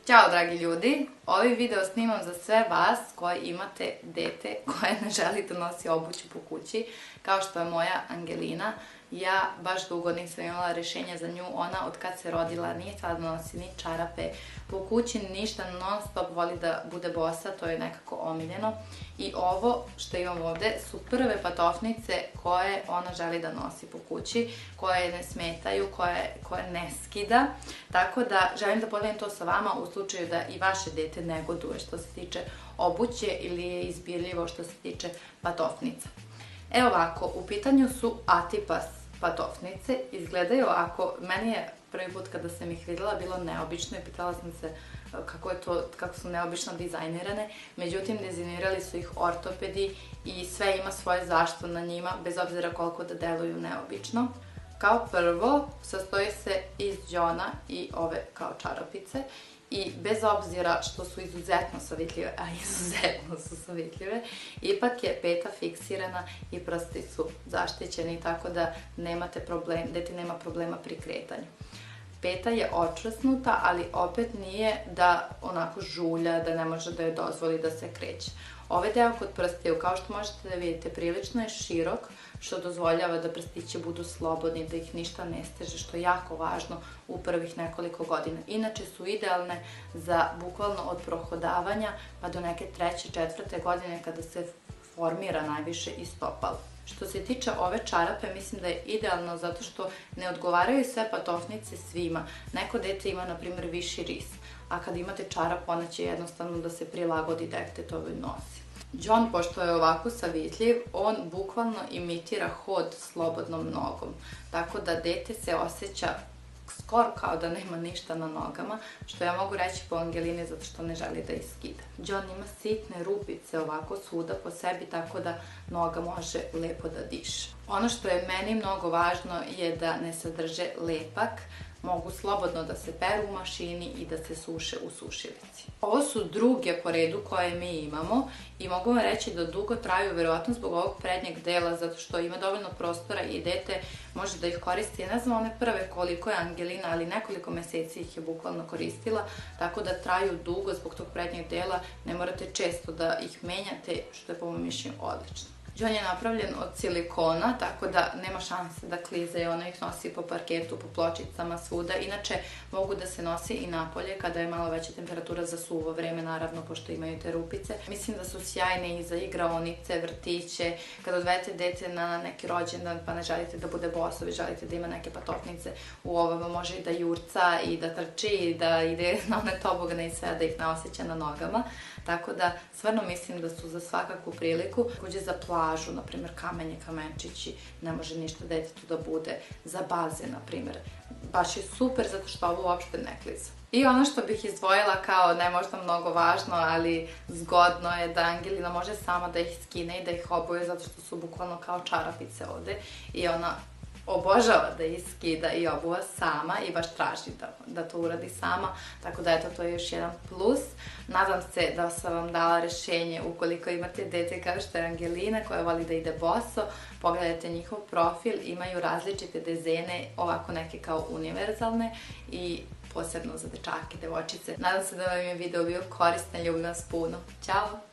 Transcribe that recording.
Ćao dragi ljudi, ovaj video snimam za sve vas koji imate dete koje ne želi da nosi obuću po kući, kao što je moja Angelina. Ja baš dugo nisam imala rješenje za nju, ona od kad se rodila nije sada nosi ni čarape po kući, ništa, non stop voli da bude bosa, to je nekako omiljeno. I ovo što imam ovdje su prve patofnice koje ona želi da nosi po kući, koje ne smetaju, koje ne skida. Tako da želim da podijelim to sa vama u slučaju da i vaše dete negoduje što se tiče obuće ili je izbirljivo što se tiče patofnica. Evo ovako, u pitanju su Atipas patofnice, izgledaju ovako, meni je prvi put kada sam ih vidjela bilo neobično i pitala sam se kako su neobično dizajnirane, međutim dizajnirali su ih ortopedi i sve ima svoje zašto na njima, bez obzira koliko da deluju neobično. Kao prvo, sastoji se iz đona i ove kao čarapice. I bez obzira što su izuzetno savitljive, a izuzetno su savitljive, ipak je peta fiksirana i prsti su zaštićeni, tako da dete nema problema pri kretanju. Peta je očvrsnuta, ali opet nije da onako žulja, da ne može da je dozvoli da se kreće. Ovaj deo kod prstiju, kao što možete da vidite, prilično je širok, što dozvoljava da prstići budu slobodni, da ih ništa ne steže, što je jako važno u prvih nekoliko godina. Inače su idealne za bukvalno od prohodavanja pa do neke 3. 4. godine kada se formira najviše i stopalo. Što se tiče ove čarape, mislim da je idealno zato što ne odgovaraju sve patofnice svima. Neko dete ima, na primjer, viši ris, a kad imate čarap, ona će jednostavno da se prilagodi detetovoj nosi. Đon, pošto je ovako savitljiv, on bukvalno imitira hod slobodnom nogom, tako da dete se osjeća skoro kao da nema ništa na nogama, što ja mogu reći po Angelini zato što ne želi da ih skida. Đon ima sitne rupice ovako svuda po sebi, tako da noga može lepo da diše. Ono što je meni mnogo važno je da ne sadrže lepak, mogu slobodno da se peru u mašini i da se suše u sušilici. Ovo su druge po redu koje mi imamo i mogu vam reći da dugo traju, verovatno zbog ovog prednjeg dela, zato što ima dovoljno prostora i dete može da ih koristi. Ja ne znam one prve koliko je Angelina, ali nekoliko meseci ih je bukvalno koristila, tako da traju dugo zbog tog prednjeg dela, ne morate često da ih menjate, što je po mom mišljenju odlično. Đon je napravljen od silikona, tako da nema šanse da klize i ona ih nosi po parketu, po pločicama, svuda. Inače, mogu da se nosi i napolje kada je malo veća temperatura za suvo vreme, naravno, pošto imaju te rupice. Mislim da su sjajne i za igraonice, vrtiće, kada odvedete dete na neki rođendan pa ne želite da bude boso, vi želite da ima neke patofnice, u ovome može i da jurca i da trči i da ide na one tobogane i sve, da ih ne osjeća na nogama. Tako da, stvarno mislim da su za svakakvu priliku. Također za plažu, na primjer kamenje, kamenčići, ne može ništa detetu da bude. Za bazen, na primjer. Baš je super zato što ovo uopšte ne kliza. I ono što bih izdvojila kao ne možda mnogo važno, ali zgodno je da Angelina može sama da ih skine i da ih obuje zato što su bukvalno kao čarapice ovde. I ona obožava da ih skida i obuva sama i baš traži da to uradi sama, tako da eto, to je još jedan plus. Nadam se da sam vam dala rješenje ukoliko imate dete kao što je Angelina koja voli da ide boso. Pogledajte njihov profil, imaju različite dezene, ovako neke kao univerzalne i posebno za dečake, devojčice. Nadam se da vam je video bio koristan, ljubim vas puno. Ćao!